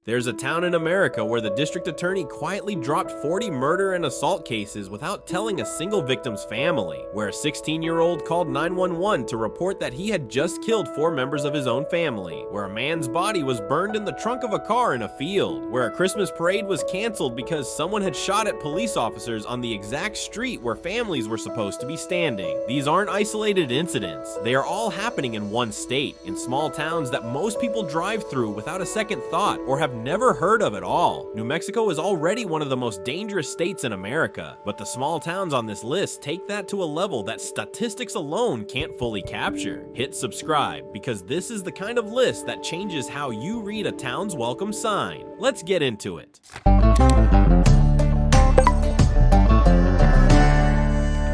There's a town in America where the district attorney quietly dropped 40 murder and assault cases without telling a single victim's family, where a 16-year-old called 911 to report that he had just killed 4 members of his own family, where a man's body was burned in the trunk of a car in a field, where a Christmas parade was canceled because someone had shot at police officers on the exact street where families were supposed to be standing. These aren't isolated incidents. They are all happening in one state, in small towns that most people drive through without a second thought or have never heard of at all. New Mexico is already one of the most dangerous states in America, but the small towns on this list take that to a level that statistics alone can't fully capture. Hit subscribe, because this is the kind of list that changes how you read a town's welcome sign. Let's get into it.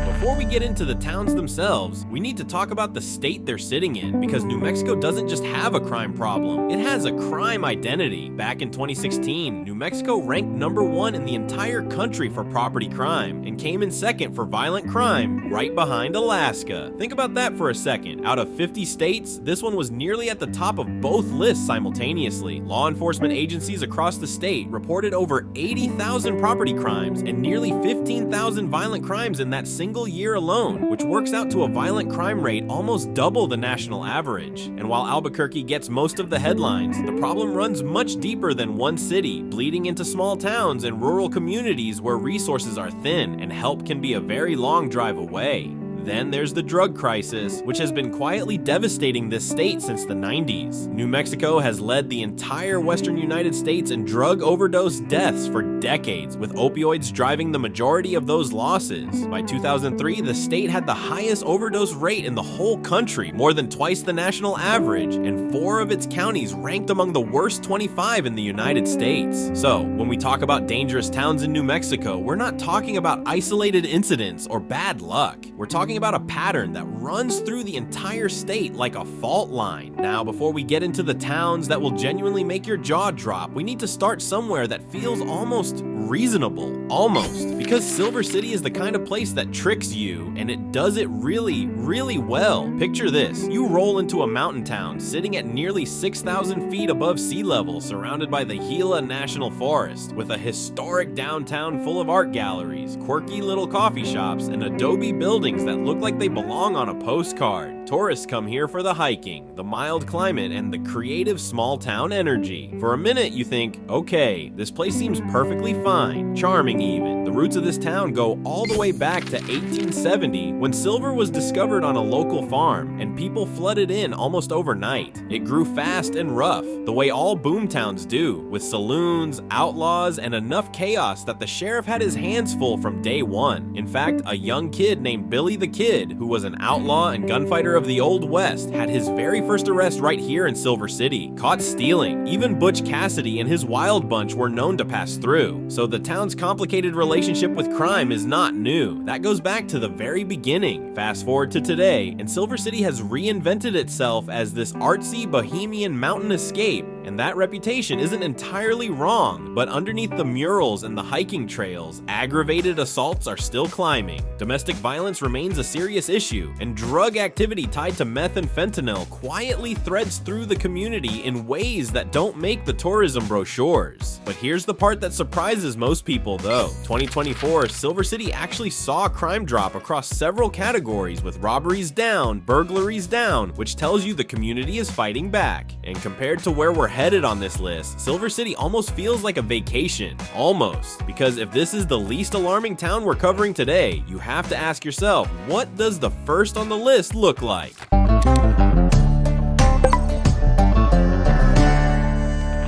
Before we get into the towns themselves, we need to talk about the state they're sitting in, because New Mexico doesn't just have a crime problem, it has a crime identity. Back in 2016, New Mexico ranked #1 in the entire country for property crime, and came in second for violent crime, right behind Alaska. Think about that for a second. Out of 50 states, this one was nearly at the top of both lists simultaneously. Law enforcement agencies across the state reported over 80,000 property crimes and nearly 15,000 violent crimes in that single year alone, which works out to a violent crime rate almost double the national average. And while Albuquerque gets most of the headlines, the problem runs much deeper than one city, bleeding into small towns and rural communities where resources are thin and help can be a very long drive away. Then there's the drug crisis, which has been quietly devastating this state since the 90s. New Mexico has led the entire western United States in drug overdose deaths for decades, with opioids driving the majority of those losses. By 2003, the state had the highest overdose rate in the whole country, more than twice the national average, and 4 of its counties ranked among the worst 25 in the United States. So, when we talk about dangerous towns in New Mexico, we're not talking about isolated incidents or bad luck. We're talking about a pattern that runs through the entire state like a fault line. Now, before we get into the towns that will genuinely make your jaw drop, we need to start somewhere that feels almost reasonable. Almost. Because Silver City is the kind of place that tricks you, and it does it really, really well. Picture this. You roll into a mountain town sitting at nearly 6,000 feet above sea level, surrounded by the Gila National Forest, with a historic downtown full of art galleries, quirky little coffee shops, and adobe buildings that look like they belong on a postcard. Tourists come here for the hiking, the mild climate, and the creative small town energy. For a minute you think, okay, this place seems perfectly fine, charming even. The roots of this town go all the way back to 1870, when silver was discovered on a local farm, and people flooded in almost overnight. It grew fast and rough, the way all boom towns do, with saloons, outlaws, and enough chaos that the sheriff had his hands full from day one. In fact, a young kid named Billy the Kid, who was an outlaw and gunfighter of the Old West, had his very first arrest right here in Silver City, caught stealing. Even Butch Cassidy and his Wild Bunch were known to pass through. So the town's complicated relationship with crime is not new. That goes back to the very beginning. Fast forward to today, and Silver City has reinvented itself as this artsy, bohemian mountain escape, and that reputation isn't entirely wrong. But underneath the murals and the hiking trails, aggravated assaults are still climbing. Domestic violence remains a serious issue, and drug activity tied to meth and fentanyl quietly threads through the community in ways that don't make the tourism brochures. But here's the part that surprises most people though. 2024, Silver City actually saw crime drop across several categories, with robberies down, burglaries down, which tells you the community is fighting back. And compared to where we're headed on this list, Silver City almost feels like a vacation. Almost. Because if this is the least alarming town we're covering today, you have to ask yourself, what does the first on the list look like?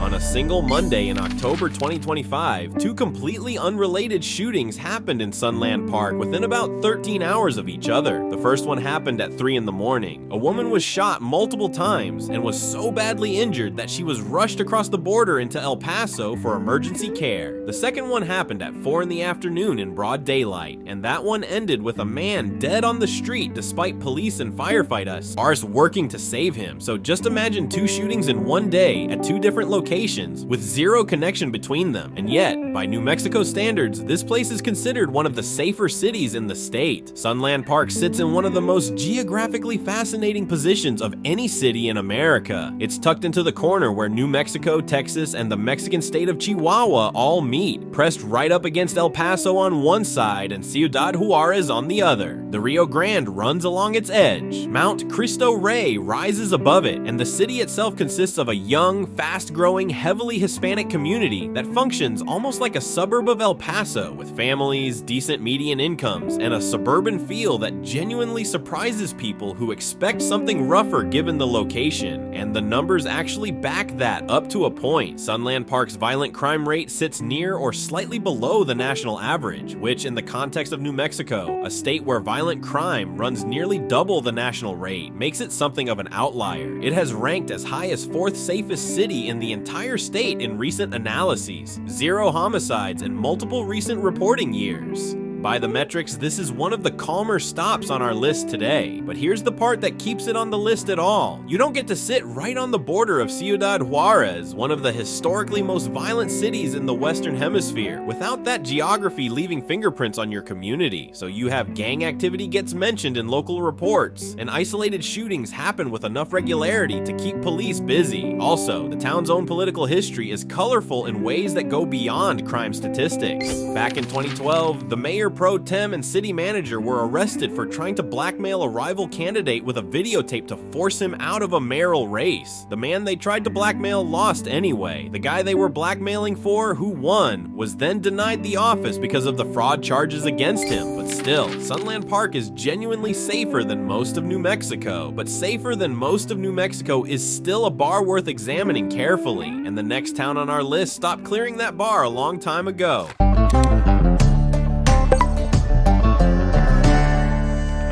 On a single Monday in October 2025, 2 completely unrelated shootings happened in Sunland Park within about 13 hours of each other. The first one happened at 3 in the morning. A woman was shot multiple times and was so badly injured that she was rushed across the border into El Paso for emergency care. The second one happened at 4 in the afternoon in broad daylight, and that one ended with a man dead on the street despite police and firefighters working to save him. So just imagine 2 shootings in one day at 2 different locations locations with zero connection between them. And yet, by New Mexico standards, this place is considered one of the safer cities in the state. Sunland Park sits in one of the most geographically fascinating positions of any city in America. It's tucked into the corner where New Mexico, Texas, and the Mexican state of Chihuahua all meet, pressed right up against El Paso on one side and Ciudad Juarez on the other. The Rio Grande runs along its edge. Mount Cristo Rey rises above it, and the city itself consists of a young, fast-growing, heavily Hispanic community that functions almost like a suburb of El Paso, with families, decent median incomes, and a suburban feel that genuinely surprises people who expect something rougher given the location. And the numbers actually back that up to a point. Sunland Park's violent crime rate sits near or slightly below the national average, which in the context of New Mexico, a state where violent crime runs nearly double the national rate, makes it something of an outlier. It has ranked as high as 4th safest city in the entire state in recent analyses, 0 homicides in multiple recent reporting years. By the metrics, this is one of the calmer stops on our list today, but here's the part that keeps it on the list at all. You don't get to sit right on the border of Ciudad Juarez, one of the historically most violent cities in the Western Hemisphere, without that geography leaving fingerprints on your community. So you have gang activity gets mentioned in local reports, and isolated shootings happen with enough regularity to keep police busy. Also, the town's own political history is colorful in ways that go beyond crime statistics. Back in 2012, the mayor pro tem and city manager were arrested for trying to blackmail a rival candidate with a videotape to force him out of a mayoral race. The man they tried to blackmail lost anyway. The guy they were blackmailing for, who won, was then denied the office because of the fraud charges against him. But still, Sunland Park is genuinely safer than most of New Mexico. But safer than most of New Mexico is still a bar worth examining carefully, and the next town on our list stopped clearing that bar a long time ago.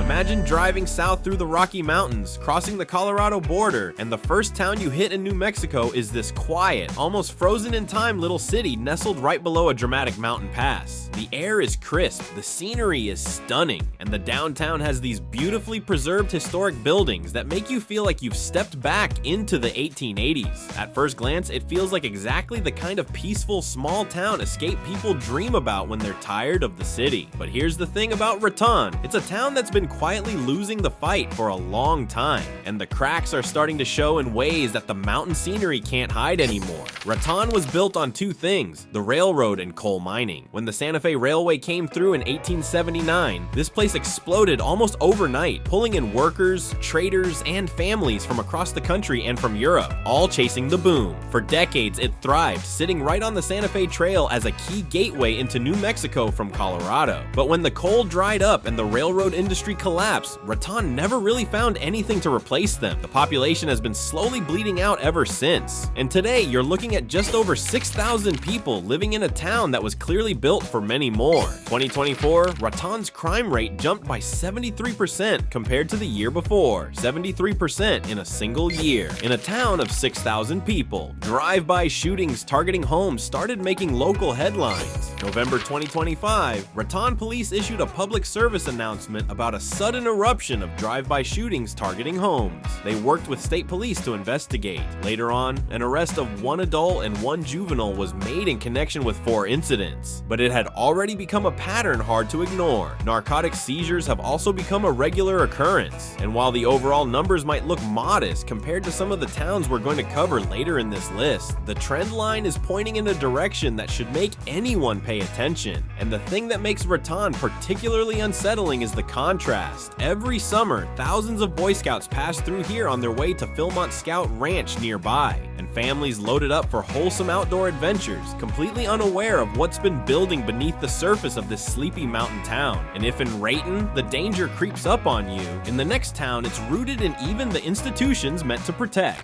Imagine driving south through the Rocky Mountains, crossing the Colorado border, and the first town you hit in New Mexico is this quiet, almost frozen in time little city nestled right below a dramatic mountain pass. The air is crisp, the scenery is stunning, and the downtown has these beautifully preserved historic buildings that make you feel like you've stepped back into the 1880s. At first glance, it feels like exactly the kind of peaceful small town escape people dream about when they're tired of the city. But here's the thing about Raton, it's a town that's been quietly losing the fight for a long time, and the cracks are starting to show in ways that the mountain scenery can't hide anymore. Raton was built on two things, the railroad and coal mining. When the Santa Fe Railway came through in 1879, this place exploded almost overnight, pulling in workers, traders, and families from across the country and from Europe, all chasing the boom. For decades, it thrived, sitting right on the Santa Fe Trail as a key gateway into New Mexico from Colorado. But when the coal dried up and the railroad industry collapsed, Raton never really found anything to replace them. The population has been slowly bleeding out ever since. And today, you're looking at just over 6,000 people living in a town that was clearly built for many more. 2024, Raton's crime rate jumped by 73% compared to the year before. 73% in a single year. In a town of 6,000 people, drive-by shootings targeting homes started making local headlines. November 2025, Raton police issued a public service announcement about a sudden eruption of drive-by shootings targeting homes. They worked with state police to investigate. Later on, an arrest of 1 adult and 1 juvenile was made in connection with 4 incidents, but it had already become a pattern hard to ignore. Narcotic seizures have also become a regular occurrence, and while the overall numbers might look modest compared to some of the towns we're going to cover later in this list, the trend line is pointing in a direction that should make anyone pay attention. And the thing that makes Raton particularly unsettling is the contrast. Every summer, thousands of Boy Scouts pass through here on their way to Philmont Scout Ranch nearby, and families loaded up for wholesome outdoor adventures, completely unaware of what's been building beneath the surface of this sleepy mountain town. And if in Raton, the danger creeps up on you, in the next town, it's rooted in even the institutions meant to protect.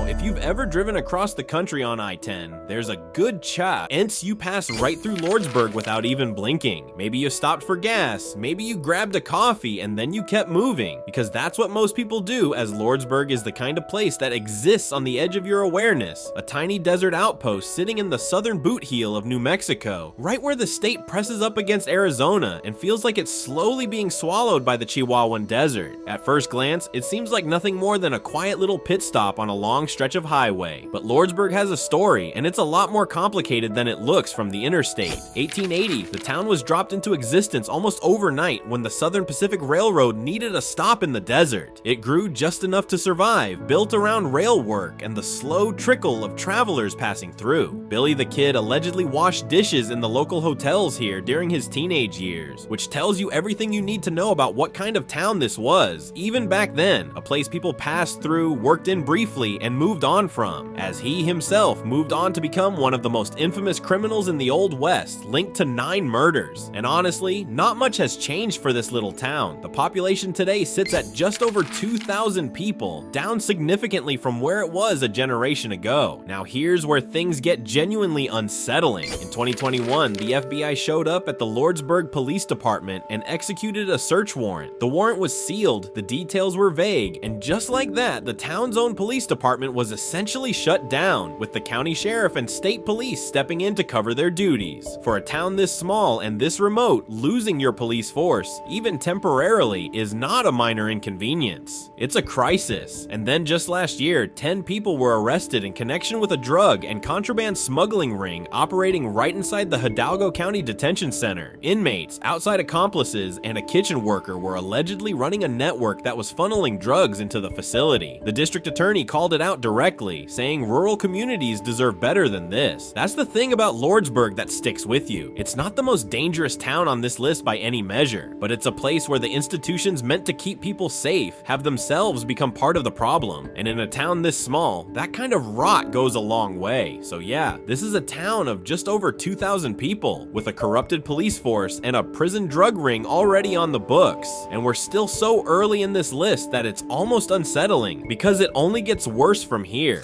If you've ever driven across the country on I-10, there's a good chance you pass right through Lordsburg without even blinking. Maybe you stopped for gas, maybe you grabbed a coffee and then you kept moving, because that's what most people do, as Lordsburg is the kind of place that exists on the edge of your awareness, a tiny desert outpost sitting in the southern boot heel of New Mexico, right where the state presses up against Arizona and feels like it's slowly being swallowed by the Chihuahuan Desert. At first glance, it seems like nothing more than a quiet little pit stop on a long stretch of highway, but Lordsburg has a story, and it's a lot more complicated than it looks from the interstate. 1880, the town was dropped into existence almost overnight when the Southern Pacific Railroad needed a stop in the desert. It grew just enough to survive, built around rail work and the slow trickle of travelers passing through. Billy the Kid allegedly washed dishes in the local hotels here during his teenage years, which tells you everything you need to know about what kind of town this was. Even back then, a place people passed through, worked in briefly, and moved on from, as he himself moved on to become one of the most infamous criminals in the Old West, linked to 9 murders. And honestly, not much has changed for this little town. The population today sits at just over 2,000 people, down significantly from where it was a generation ago. Now here's where things get genuinely unsettling. In 2021, the FBI showed up at the Lordsburg Police Department and executed a search warrant. The warrant was sealed, the details were vague, and just like that, the town's own police department was essentially shut down, with the county sheriff and state police stepping in to cover their duties. For a town this small and this remote, losing your police force, even temporarily, is not a minor inconvenience. It's a crisis. And then just last year, 10 people were arrested in connection with a drug and contraband smuggling ring operating right inside the Hidalgo County Detention Center. Inmates, outside accomplices, and a kitchen worker were allegedly running a network that was funneling drugs into the facility. The district attorney called it out directly, saying rural communities deserve better than this. That's the thing about Lordsburg that sticks with you. It's not the most dangerous town on this list by any measure, but it's a place where the institutions meant to keep people safe have themselves become part of the problem. And in a town this small, that kind of rot goes a long way. So yeah, this is a town of just over 2,000 people, with a corrupted police force and a prison drug ring already on the books. And we're still so early in this list that it's almost unsettling, because it only gets worse from here.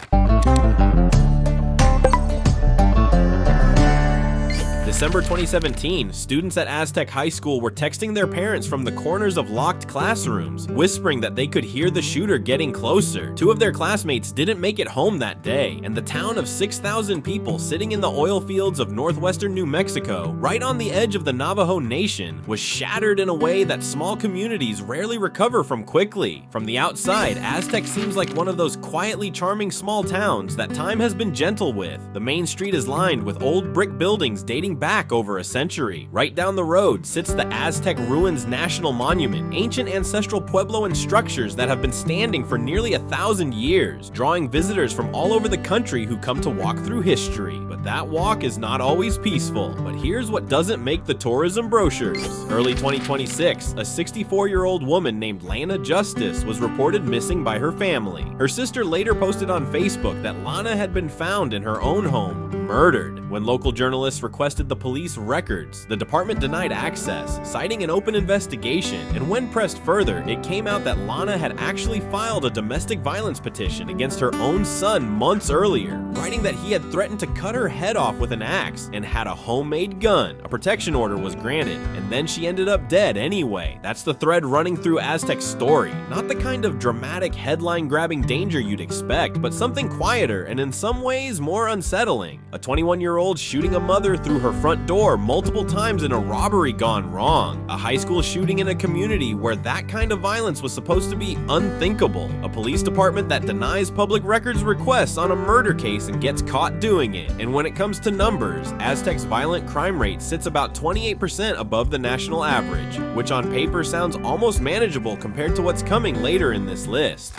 December 2017, students at Aztec High School were texting their parents from the corners of locked classrooms, whispering that they could hear the shooter getting closer. 2 of their classmates didn't make it home that day, and the town of 6,000 people sitting in the oil fields of northwestern New Mexico, right on the edge of the Navajo Nation, was shattered in a way that small communities rarely recover from quickly. From the outside, Aztec seems like one of those quietly charming small towns that time has been gentle with. The main street is lined with old brick buildings dating back over a century. Right down the road sits the Aztec Ruins National Monument, ancient ancestral Puebloan structures that have been standing for nearly 1,000 years, drawing visitors from all over the country who come to walk through history. But that walk is not always peaceful. But here's what doesn't make the tourism brochures. Early 2026, a 64-year-old woman named Lana Justice was reported missing by her family. Her sister later posted on Facebook that Lana had been found in her own home, murdered. When local journalists requested the police records, the department denied access, citing an open investigation, and when pressed further, it came out that Lana had actually filed a domestic violence petition against her own son months earlier, writing that he had threatened to cut her head off with an axe and had a homemade gun. A protection order was granted, and then she ended up dead anyway. That's the thread running through Aztec's story. Not the kind of dramatic, headline-grabbing danger you'd expect, but something quieter and in some ways more unsettling. A 21-year-old shooting a mother through her front door multiple times in a robbery gone wrong. A high school shooting in a community where that kind of violence was supposed to be unthinkable. A police department that denies public records requests on a murder case and gets caught doing it. And when it comes to numbers, Aztec's violent crime rate sits about 28% above the national average, which on paper sounds almost manageable compared to what's coming later in this list.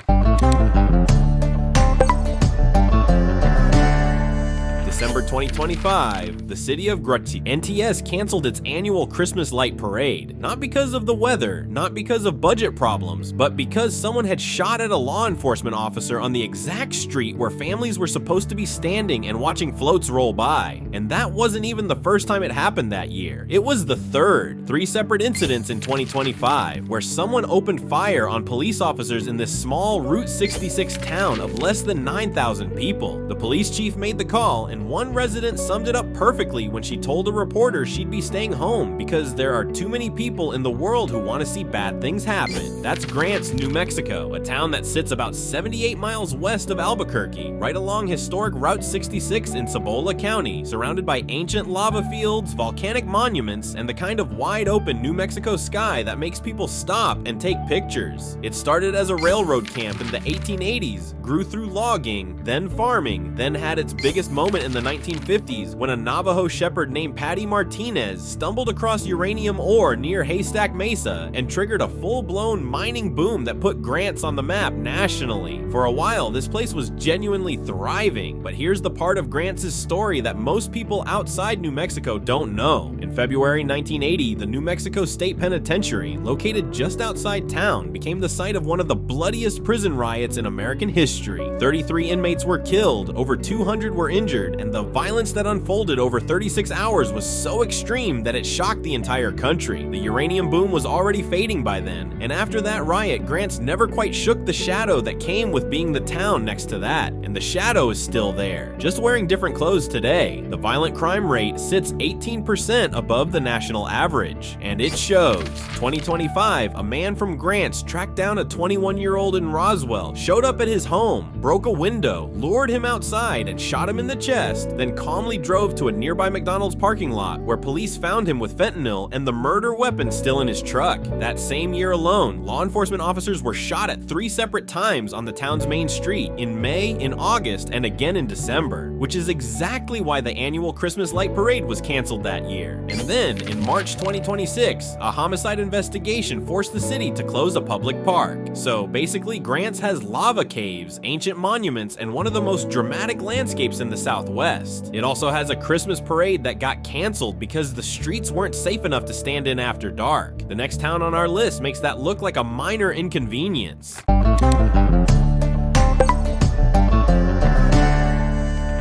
December 2025, the city of Grutzi, NTS canceled its annual Christmas light parade. Not because of the weather, not because of budget problems, but because someone had shot at a law enforcement officer on the exact street where families were supposed to be standing and watching floats roll by. And that wasn't even the first time it happened that year. It was the third. 3 separate incidents in 2025, where someone opened fire on police officers in this small Route 66 town of less than 9,000 people. The police chief made the call, and one resident summed it up perfectly when she told a reporter she'd be staying home because there are too many people in the world who want to see bad things happen. That's Grants, New Mexico, a town that sits about 78 miles west of Albuquerque, right along historic Route 66 in Cibola County, surrounded by ancient lava fields, volcanic monuments, and the kind of wide-open New Mexico sky that makes people stop and take pictures. It started as a railroad camp in the 1880s, grew through logging, then farming, then had its biggest moment in the 1950s when a Navajo shepherd named Patty Martinez stumbled across uranium ore near Haystack Mesa and triggered a full-blown mining boom that put Grants on the map nationally. For a while, this place was genuinely thriving, but here's the part of Grants' story that most people outside New Mexico don't know. In February 1980, the New Mexico State Penitentiary, located just outside town, became the site of one of the bloodiest prison riots in American history. 33 inmates were killed, over 200 were injured, and the violence that unfolded over 36 hours was so extreme that it shocked the entire country. The uranium boom was already fading by then, and after that riot, Grants never quite shook the shadow that came with being the town next to that, and the shadow is still there, just wearing different clothes today. The violent crime rate sits 18% above the national average, and it shows. 2025, a man from Grants tracked down a 21-year-old in Roswell, showed up at his home, broke a window, lured him outside, and shot him in the chest, then calmly drove to a nearby McDonald's parking lot where police found him with fentanyl and the murder weapon still in his truck. That same year alone, law enforcement officers were shot at 3 separate times on the town's main street, in May, in August, and again in December, which is exactly why the annual Christmas light parade was canceled that year. And then, in March 2026, a homicide investigation forced the city to close a public park. So basically, Grants has lava caves, ancient monuments, and one of the most dramatic landscapes in the Southwest. It also has a Christmas parade that got canceled because the streets weren't safe enough to stand in after dark. The next town on our list makes that look like a minor inconvenience.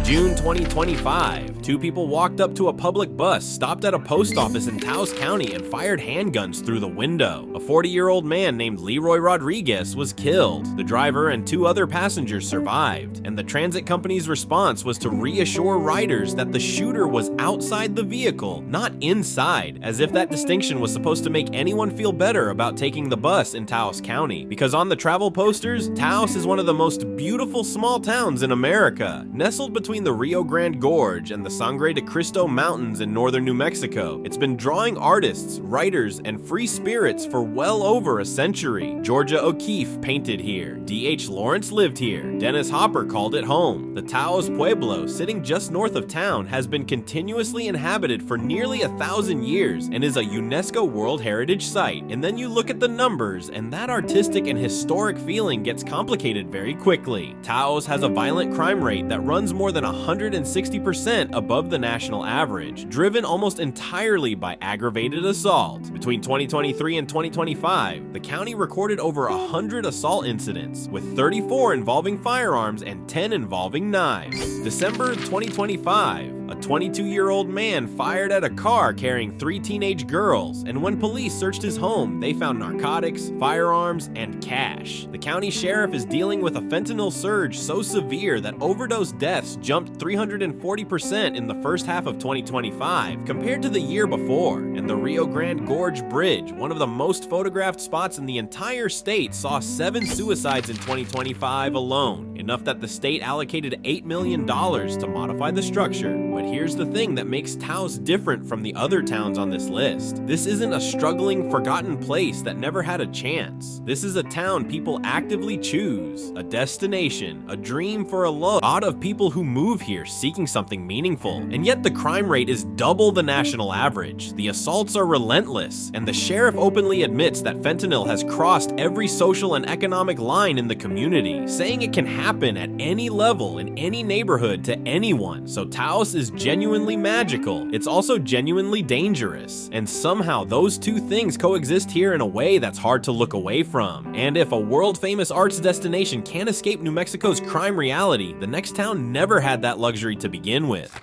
June 2025, 2 people walked up to a public bus, stopped at a post office in Taos County, and fired handguns through the window. A 40-year-old man named Leroy Rodriguez was killed. The driver and 2 other passengers survived, and the transit company's response was to reassure riders that the shooter was outside the vehicle, not inside, as if that distinction was supposed to make anyone feel better about taking the bus in Taos County. Because on the travel posters, Taos is one of the most beautiful small towns in America, nestled between the Rio Grande Gorge and the Sangre de Cristo Mountains in northern New Mexico. It's been drawing artists, writers, and free spirits for well over a century. Georgia O'Keeffe painted here. D.H. Lawrence lived here. Dennis Hopper called it home. The Taos Pueblo, sitting just north of town, has been continuously inhabited for nearly 1,000 years and is a UNESCO World Heritage Site. And then you look at the numbers, and that artistic and historic feeling gets complicated very quickly. Taos has a violent crime rate that runs more than 160% above the national average, driven almost entirely by aggravated assault. Between 2023 and 2025, the county recorded over 100 assault incidents, with 34 involving firearms and 10 involving knives. December 2025, a 22-year-old man fired at a car carrying 3 teenage girls, and when police searched his home, they found narcotics, firearms, and cash. The county sheriff is dealing with a fentanyl surge so severe that overdose deaths jumped 340% in the first half of 2025 compared to the year before, and the Rio Grande Gorge Bridge, one of the most photographed spots in the entire state, saw 7 suicides in 2025 alone, enough that the state allocated $8 million to modify the structure. But here's the thing that makes Taos different from the other towns on this list. This isn't a struggling, forgotten place that never had a chance. This is a town people actively choose, a destination, a dream for a lot of people who move here seeking something meaningful. And yet the crime rate is double the national average. The assaults are relentless, and the sheriff openly admits that fentanyl has crossed every social and economic line in the community, saying it can happen happen at any level in any neighborhood to anyone, so Taos is genuinely magical. It's also genuinely dangerous, and somehow those two things coexist here in a way that's hard to look away from. And if a world-famous arts destination can't escape New Mexico's crime reality, the next town never had that luxury to begin with.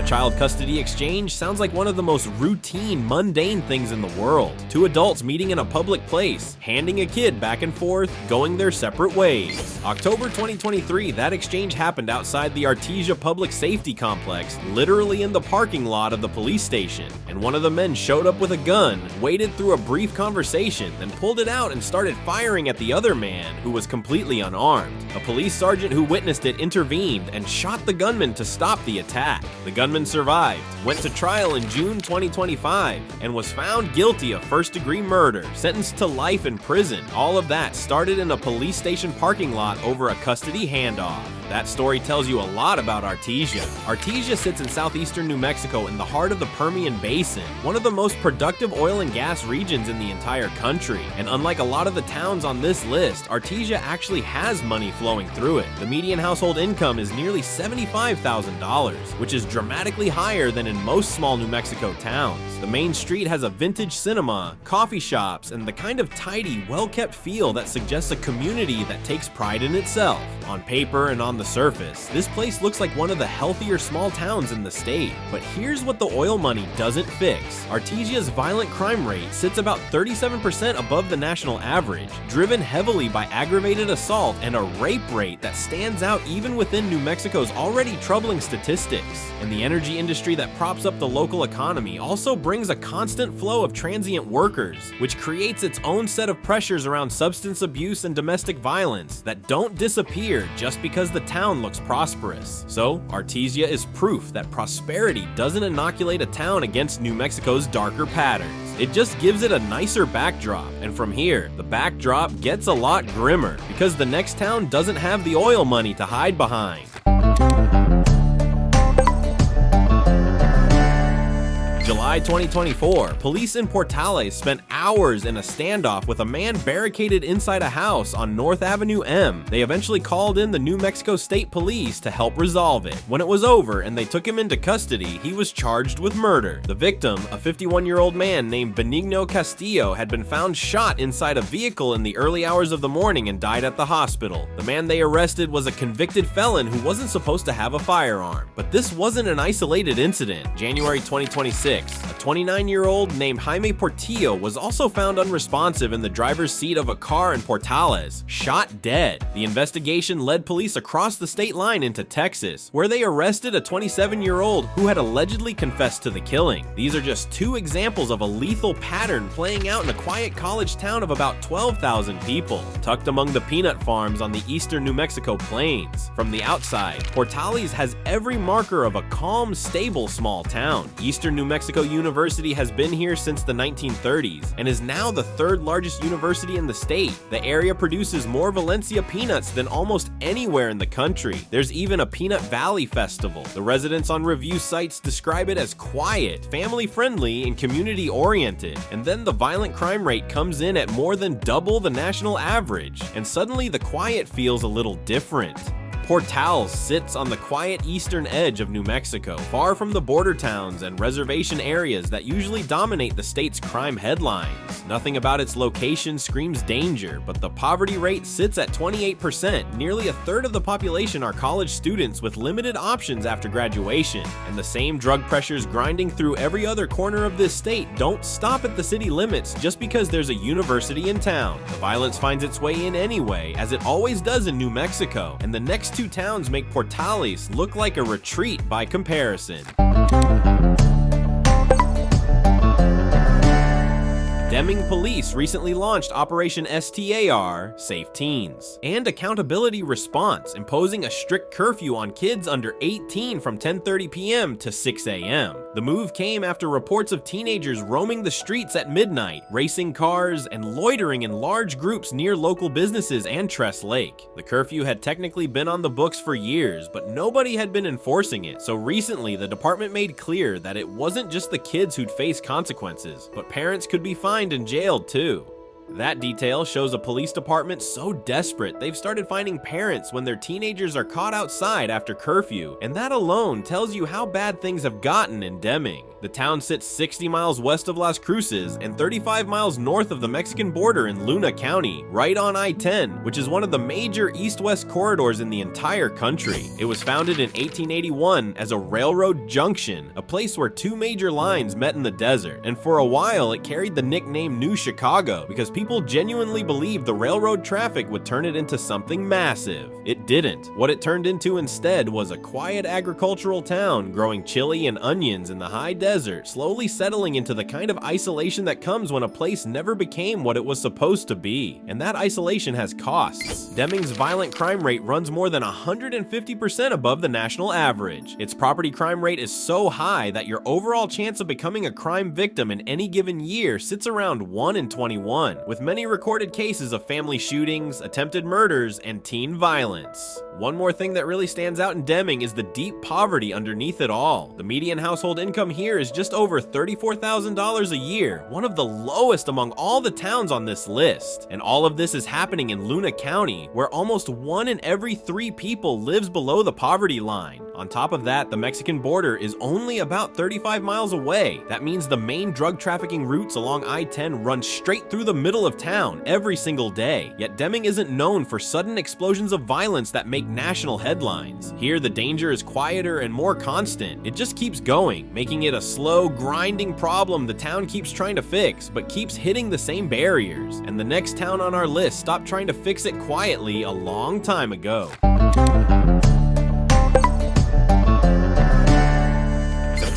Child custody exchange sounds like one of the most routine, mundane things in the world. Two adults meeting in a public place, handing a kid back and forth, going their separate ways. October 2023, that exchange happened outside the Artesia Public Safety Complex, literally in the parking lot of the police station. And one of the men showed up with a gun, waded through a brief conversation, then pulled it out and started firing at the other man, who was completely unarmed. A police sergeant who witnessed it intervened and shot the gunman to stop the attack. The gunman survived, went to trial in June 2025, and was found guilty of first-degree murder, sentenced to life in prison. All of that started in a police station parking lot over a custody handoff. That story tells you a lot about Artesia. Artesia sits in southeastern New Mexico in the heart of the Permian Basin, one of the most productive oil and gas regions in the entire country. And unlike a lot of the towns on this list, Artesia actually has money flowing through it. The median household income is nearly $75,000, which is dramatically higher than in most small New Mexico towns. The main street has a vintage cinema, coffee shops, and the kind of tidy, well-kept feel that suggests a community that takes pride in itself. On paper and on the surface, this place looks like one of the healthier small towns in the state. But here's what the oil money doesn't fix. Artesia's violent crime rate sits about 37% above the national average, driven heavily by aggravated assault and a rape rate that stands out even within New Mexico's already troubling statistics. And the energy industry that props up the local economy also brings a constant flow of transient workers, which creates its own set of pressures around substance abuse and domestic violence that don't disappear just because the town looks prosperous. So, Artesia is proof that prosperity doesn't inoculate a town against New Mexico's darker patterns. It just gives it a nicer backdrop, and from here, the backdrop gets a lot grimmer, because the next town doesn't have the oil money to hide behind. July 2024, police in Portales spent hours in a standoff with a man barricaded inside a house on North Avenue M. They eventually called in the New Mexico State Police to help resolve it. When it was over and they took him into custody, he was charged with murder. The victim, a 51-year-old man named Benigno Castillo, had been found shot inside a vehicle in the early hours of the morning and died at the hospital. The man they arrested was a convicted felon who wasn't supposed to have a firearm. But this wasn't an isolated incident. January 2026, a 29-year-old named Jaime Portillo was also found unresponsive in the driver's seat of a car in Portales, shot dead. The investigation led police across the state line into Texas, where they arrested a 27-year-old who had allegedly confessed to the killing. These are just two examples of a lethal pattern playing out in a quiet college town of about 12,000 people, tucked among the peanut farms on the eastern New Mexico plains. From the outside, Portales has every marker of a calm, stable small town. Eastern New Mexico University has been here since the 1930s and is now the third largest university in the state. The area produces more Valencia peanuts than almost anywhere in the country. There's even a Peanut Valley Festival. The residents on review sites describe it as quiet, family-friendly, and community-oriented. And then the violent crime rate comes in at more than double the national average, and suddenly the quiet feels a little different. Portales sits on the quiet eastern edge of New Mexico, far from the border towns and reservation areas that usually dominate the state's crime headlines. Nothing about its location screams danger, but the poverty rate sits at 28%. Nearly a third of the population are college students with limited options after graduation, and the same drug pressures grinding through every other corner of this state don't stop at the city limits just because there's a university in town. The violence finds its way in anyway, as it always does in New Mexico, and the next two towns make Portales look like a retreat by comparison. Deming Police recently launched Operation STAR, Safe Teens, and Accountability Response, imposing a strict curfew on kids under 18 from 10:30 p.m. to 6 a.m. The move came after reports of teenagers roaming the streets at midnight, racing cars, and loitering in large groups near local businesses and Tress Lake. The curfew had technically been on the books for years, but nobody had been enforcing it, so recently the department made clear that it wasn't just the kids who'd face consequences, but parents could be fined and jailed too. That detail shows a police department so desperate they've started finding parents when their teenagers are caught outside after curfew, and that alone tells you how bad things have gotten in Deming. The town sits 60 miles west of Las Cruces and 35 miles north of the Mexican border in Luna County, right on I-10, which is one of the major east-west corridors in the entire country. It was founded in 1881 as a railroad junction, a place where two major lines met in the desert, and for a while it carried the nickname New Chicago because people genuinely believed the railroad traffic would turn it into something massive. It didn't. What it turned into instead was a quiet agricultural town growing chili and onions in the high desert, slowly settling into the kind of isolation that comes when a place never became what it was supposed to be. And that isolation has costs. Deming's violent crime rate runs more than 150% above the national average. Its property crime rate is so high that your overall chance of becoming a crime victim in any given year sits around 1 in 21, with many recorded cases of family shootings, attempted murders, and teen violence. One more thing that really stands out in Deming is the deep poverty underneath it all. The median household income here is just over $34,000 a year, one of the lowest among all the towns on this list. And all of this is happening in Luna County, where almost 1 in every 3 people lives below the poverty line. On top of that, the Mexican border is only about 35 miles away. That means the main drug trafficking routes along I-10 run straight through the middle of town every single day. Yet Deming isn't known for sudden explosions of violence that make national headlines. Here, the danger is quieter and more constant. It just keeps going, making it a slow, grinding problem the town keeps trying to fix, but keeps hitting the same barriers. And the next town on our list stopped trying to fix it quietly a long time ago.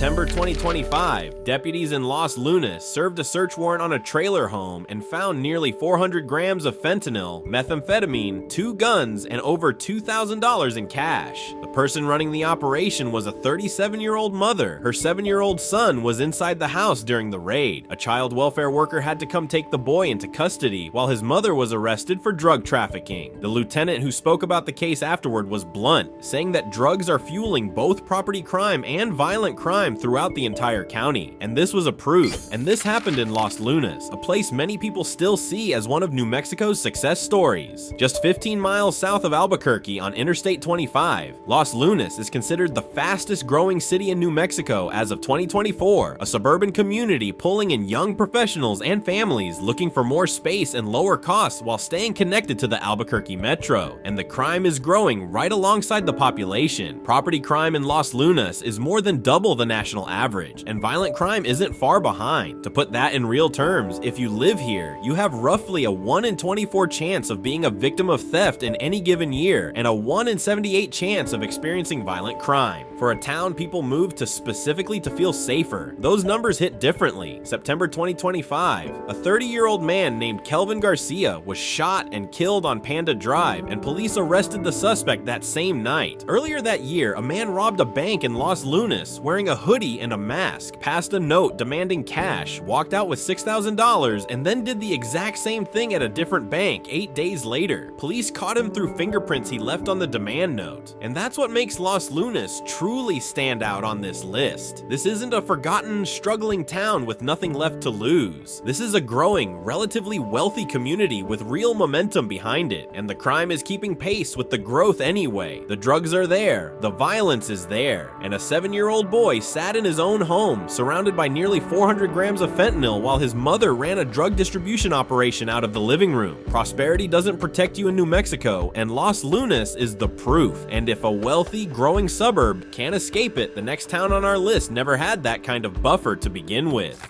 September 2025, deputies in Los Lunas served a search warrant on a trailer home and found nearly 400 grams of fentanyl, methamphetamine, 2 guns, and over $2,000 in cash. The person running the operation was a 37-year-old mother. Her 7-year-old son was inside the house during the raid. A child welfare worker had to come take the boy into custody while his mother was arrested for drug trafficking. The lieutenant who spoke about the case afterward was blunt, saying that drugs are fueling both property crime and violent crime throughout the entire county, and this was a proof. And this happened in Los Lunas, a place many people still see as one of New Mexico's success stories. Just 15 miles south of Albuquerque on Interstate 25, Los Lunas is considered the fastest growing city in New Mexico as of 2024, a suburban community pulling in young professionals and families looking for more space and lower costs while staying connected to the Albuquerque metro. And the crime is growing right alongside the population. Property crime in Los Lunas is more than double the national average, and violent crime isn't far behind. To put that in real terms, if you live here, you have roughly a 1 in 24 chance of being a victim of theft in any given year, and a 1 in 78 chance of experiencing violent crime. For a town people moved to specifically to feel safer, those numbers hit differently. September 2025, a 30-year-old man named Kelvin Garcia was shot and killed on Panda Drive, and police arrested the suspect that same night. Earlier that year, a man robbed a bank in Los Lunas wearing a hoodie and a mask, passed a note demanding cash, walked out with $6,000, and then did the exact same thing at a different bank 8 days later. Police caught him through fingerprints he left on the demand note. And that's what makes Los Lunas truly stand out on this list. This isn't a forgotten, struggling town with nothing left to lose. This is a growing, relatively wealthy community with real momentum behind it, and the crime is keeping pace with the growth anyway. The drugs are there, the violence is there, and a 7-year-old boy sat in his own home, surrounded by nearly 400 grams of fentanyl while his mother ran a drug distribution operation out of the living room. Prosperity doesn't protect you in New Mexico, and Los Lunas is the proof. And if a wealthy, growing suburb can't escape it, the next town on our list never had that kind of buffer to begin with.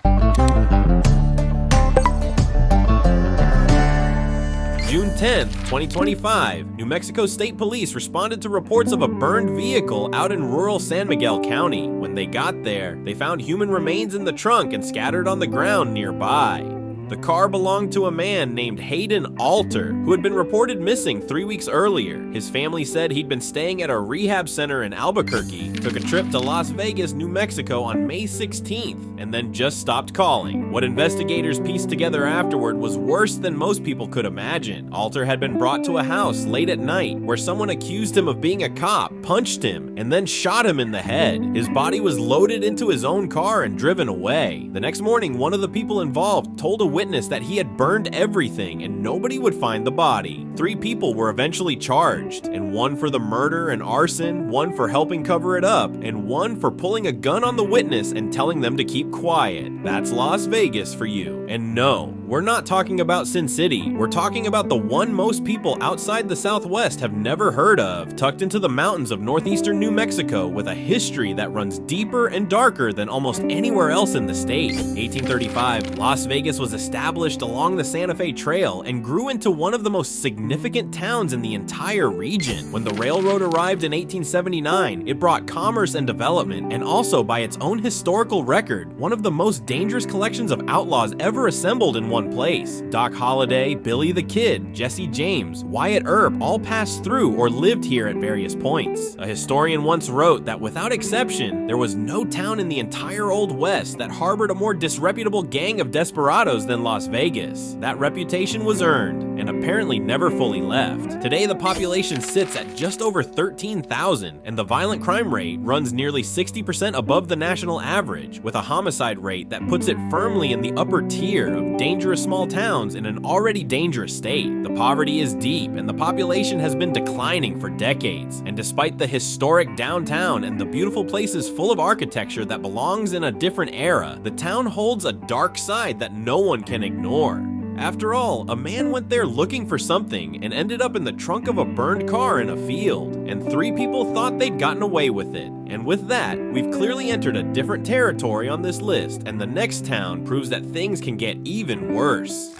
June 10th, 2025, New Mexico State Police responded to reports of a burned vehicle out in rural San Miguel County. When they got there, they found human remains in the trunk and scattered on the ground nearby. The car belonged to a man named Hayden Alter, who had been reported missing 3 weeks earlier. His family said he'd been staying at a rehab center in Albuquerque, took a trip to Las Vegas, New Mexico on May 16th, and then just stopped calling. What investigators pieced together afterward was worse than most people could imagine. Alter had been brought to a house late at night where someone accused him of being a cop, punched him, and then shot him in the head. His body was loaded into his own car and driven away. The next morning, one of the people involved told a witness that he had burned everything and nobody would find the body. 3 people were eventually charged, and 1 for the murder and arson, 1 for helping cover it up, and 1 for pulling a gun on the witness and telling them to keep quiet. That's Las Vegas for you. And no, we're not talking about Sin City. We're talking about the one most people outside the Southwest have never heard of, tucked into the mountains of northeastern New Mexico with a history that runs deeper and darker than almost anywhere else in the state. 1835, Las Vegas was established along the Santa Fe Trail and grew into one of the most significant towns in the entire region. When the railroad arrived in 1879, it brought commerce and development, and also by its own historical record, one of the most dangerous collections of outlaws ever assembled in one place. Doc Holliday, Billy the Kid, Jesse James, Wyatt Earp all passed through or lived here at various points. A historian once wrote that without exception, there was no town in the entire Old West that harbored a more disreputable gang of desperados than Las Vegas. That reputation was earned, and apparently never fully left. Today, the population sits at just over 13,000, and the violent crime rate runs nearly 60% above the national average, with a homicide rate that puts it firmly in the upper tier of dangerous small towns in an already dangerous state. The poverty is deep, and the population has been declining for decades. And despite the historic downtown and the beautiful places full of architecture that belongs in a different era, the town holds a dark side that no one can ignore. After all, a man went there looking for something and ended up in the trunk of a burned car in a field, and 3 people thought they'd gotten away with it. And with that, we've clearly entered a different territory on this list, and the next town proves that things can get even worse.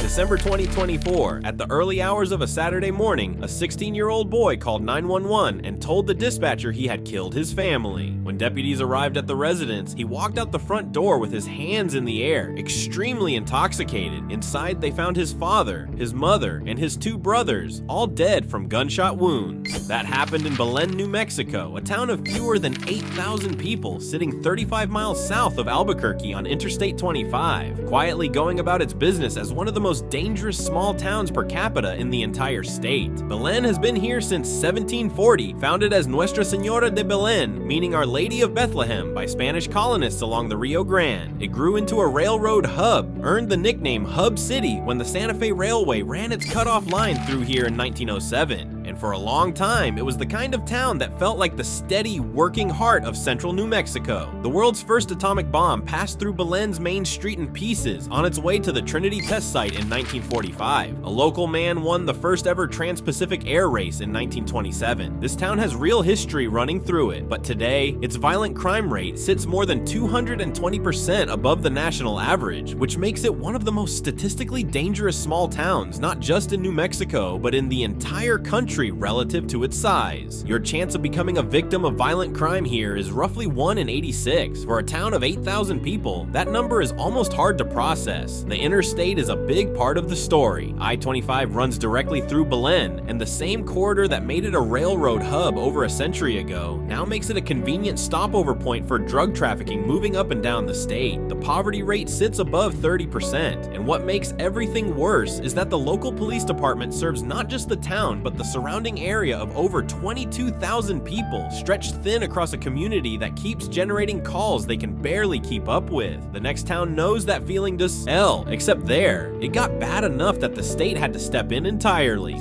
December 2024, at the early hours of a Saturday morning, a 16-year-old boy called 911 and told the dispatcher he had killed his family. When deputies arrived at the residence, he walked out the front door with his hands in the air, extremely intoxicated. Inside, they found his father, his mother, and his 2 brothers, all dead from gunshot wounds. That happened in Belen, New Mexico, a town of fewer than 8,000 people sitting 35 miles south of Albuquerque on Interstate 25, quietly going about its business as one of the most dangerous small towns per capita in the entire state. Belen has been here since 1740, founded as Nuestra Señora de Belén, meaning Our Lady of Bethlehem, by Spanish colonists along the Rio Grande. It grew into a railroad hub, earned the nickname Hub City when the Santa Fe Railway ran its cutoff line through here in 1907. And for a long time, it was the kind of town that felt like the steady, working heart of central New Mexico. The world's first atomic bomb passed through Belen's main street in pieces on its way to the Trinity test site in 1945. A local man won the first ever Trans-Pacific air race in 1927. This town has real history running through it, but today, its violent crime rate sits more than 220% above the national average, which makes it one of the most statistically dangerous small towns, not just in New Mexico, but in the entire country relative to its size. Your chance of becoming a victim of violent crime here is roughly 1 in 86. For a town of 8,000 people, that number is almost hard to process. The interstate is a big part of the story. I-25 runs directly through Belen, and the same corridor that made it a railroad hub over a century ago now makes it a convenient stopover point for drug trafficking moving up and down the state. The poverty rate sits above 30%, and what makes everything worse is that the local police department serves not just the town, but the surrounding area of over 22,000 people stretched thin across a community that keeps generating calls they can barely keep up with. The next town knows that feeling to hell, except there, it got bad enough that the state had to step in entirely.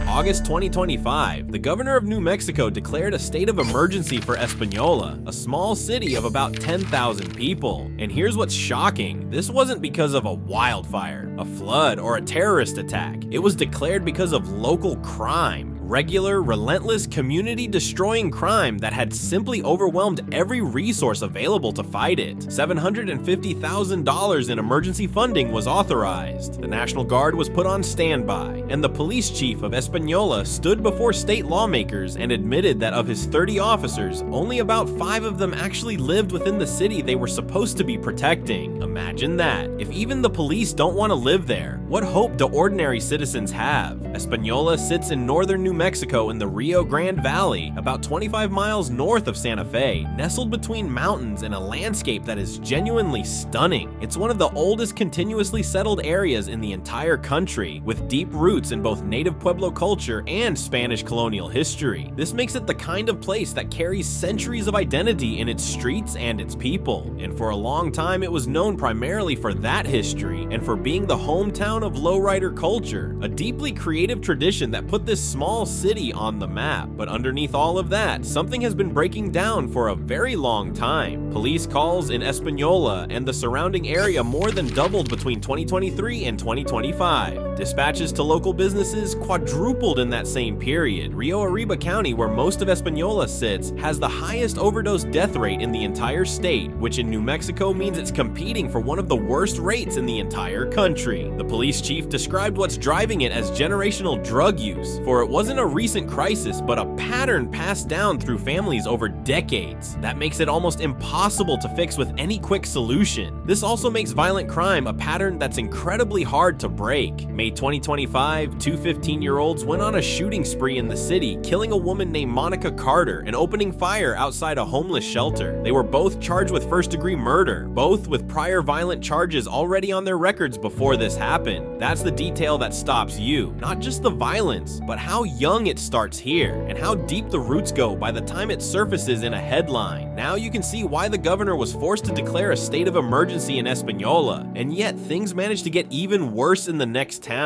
August 2025, the governor of New Mexico declared a state of emergency for Espanola, a small city of about 10,000 people. And here's what's shocking. This wasn't because of a wildfire, a flood, or a terrorist attack. It was declared because of local crime. Regular, relentless, community-destroying crime that had simply overwhelmed every resource available to fight it. $750,000 in emergency funding was authorized. The National Guard was put on standby, and the police chief of Espanola stood before state lawmakers and admitted that of his 30 officers, only about 5 of them actually lived within the city they were supposed to be protecting. Imagine that. If even the police don't want to live there, what hope do ordinary citizens have? Espanola sits in northern New Mexico in the Rio Grande Valley, about 25 miles north of Santa Fe, nestled between mountains in a landscape that is genuinely stunning. It's one of the oldest continuously settled areas in the entire country, with deep roots in both native Pueblo culture and Spanish colonial history. This makes it the kind of place that carries centuries of identity in its streets and its people. And for a long time, it was known primarily for that history and for being the hometown of lowrider culture, a deeply creative tradition that put this small city on the map. But underneath all of that, something has been breaking down for a very long time. Police calls in Española and the surrounding area more than doubled between 2023 and 2025. Dispatches to local businesses quadrupled in that same period. Rio Arriba County, where most of Española sits, has the highest overdose death rate in the entire state, which in New Mexico means it's competing for one of the worst rates in the entire country. The police chief described what's driving it as generational drug use, for it wasn't a recent crisis, but a pattern passed down through families over decades. That makes it almost impossible to fix with any quick solution. This also makes violent crime a pattern that's incredibly hard to break. May 2025, two 15-year-olds went on a shooting spree in the city, killing a woman named Monica Carter and opening fire outside a homeless shelter. They were both charged with first-degree murder, both with prior violent charges already on their records before this happened. That's the detail that stops you. Not just the violence, but how young it starts here, and how deep the roots go by the time it surfaces in a headline. Now you can see why the governor was forced to declare a state of emergency in Española, and yet things managed to get even worse in the next town.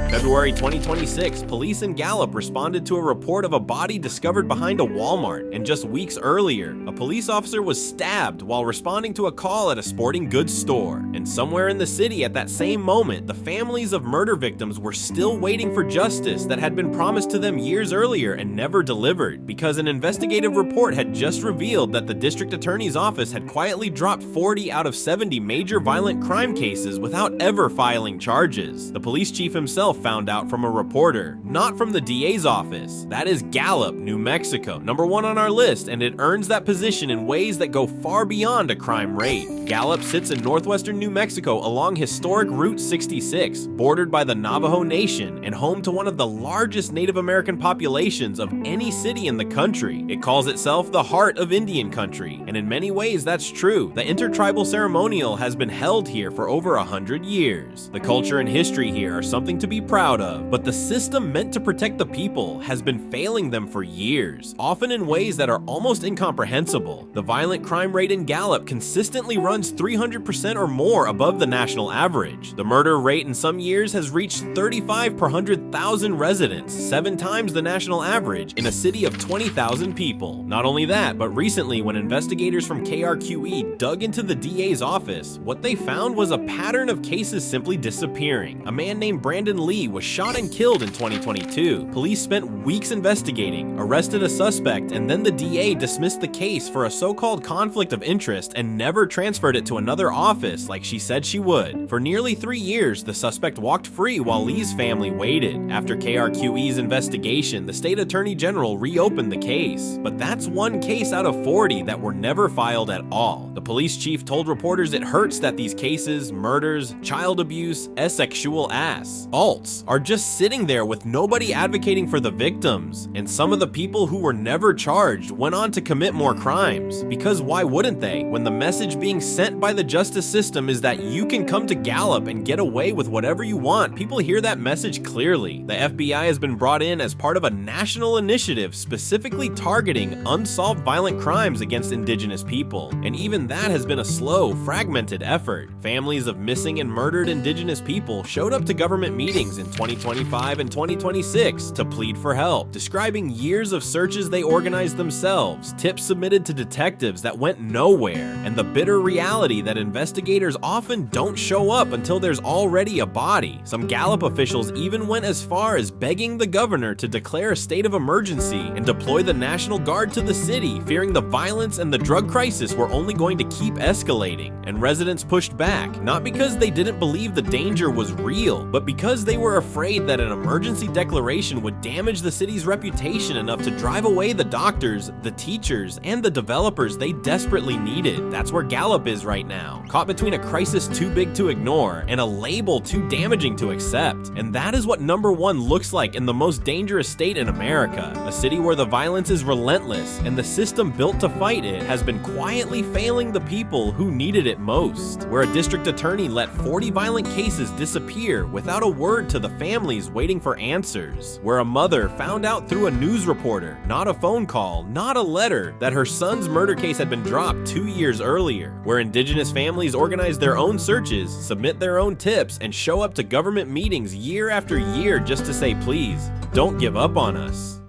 February 2026, police in Gallup responded to a report of a body discovered behind a Walmart, and just weeks earlier, a police officer was stabbed while responding to a call at a sporting goods store. And somewhere in the city at that same moment, the families of murder victims were still waiting for justice that had been promised to them years earlier and never delivered, because an investigative report had just revealed that the district attorney's office had quietly dropped 40 out of 70 major violent crime cases without ever filing charges. The police chief himself found out from a reporter, not from the DA's office. That is Gallup, New Mexico, #1 on our list, and it earns that position in ways that go far beyond a crime rate. Gallup sits in northwestern New Mexico along historic Route 66, bordered by the Navajo Nation and home to one of the largest Native American populations of any city in the country. It calls itself the heart of Indian country, and in many ways that's true. The intertribal ceremonial has been held here for over 100 years. The culture and history here are something to be proud of, but the system meant to protect the people has been failing them for years, often in ways that are almost incomprehensible. The violent crime rate in Gallup consistently runs 300% or more above the national average. The murder rate in some years has reached 35 per 100,000 residents, 7 times the national average in a city of 20,000 people. Not only that, but recently when investigators from KRQE dug into the DA's office, what they found was a pattern of cases simply disappearing. A man named Brandon Lee was shot and killed in 2022. Police spent weeks investigating, arrested a suspect, and then the DA dismissed the case for a so-called conflict of interest and never transferred it to another office like she said she would. For nearly 3 years, the suspect walked free while Lee's family waited. After KRQE's investigation, the state attorney general reopened the case. But that's one case out of 40 that were never filed at all. The police chief told reporters it hurts that these cases, murders, child abuse, sexual assaults, are just sitting there with nobody advocating for the victims. And some of the people who were never charged went on to commit more crimes. Because why wouldn't they, when the message being sent by the justice system is that you can come to Gallup and get away with whatever you want? People hear that message clearly. The FBI has been brought in as part of a national initiative specifically targeting unsolved violent crimes against indigenous people. And even that has been a slow, fragmented effort. Families of missing and murdered indigenous people showed up to government meetings in 2025 and 2026 to plead for help, describing years of searches they organized themselves, tips submitted to detectives that went nowhere, and the bitter reality that investigators often don't show up until there's already a body. Some Gallup officials even went as far as begging the governor to declare a state of emergency and deploy the National Guard to the city, fearing the violence and the drug crisis were only going to keep escalating. And residents pushed back, not because they didn't believe the danger was real, but because they were were afraid that an emergency declaration would damage the city's reputation enough to drive away the doctors, the teachers, and the developers they desperately needed. That's where Gallup is right now, caught between a crisis too big to ignore and a label too damaging to accept. And that is what number 1 looks like in the most dangerous state in America, a city where the violence is relentless and the system built to fight it has been quietly failing the people who needed it most, where a district attorney let 40 violent cases disappear without a word to the families waiting for answers, where a mother found out through a news reporter, not a phone call, not a letter, that her son's murder case had been dropped 2 years earlier, where indigenous families organize their own searches, submit their own tips, and show up to government meetings year after year just to say, please, don't give up on us.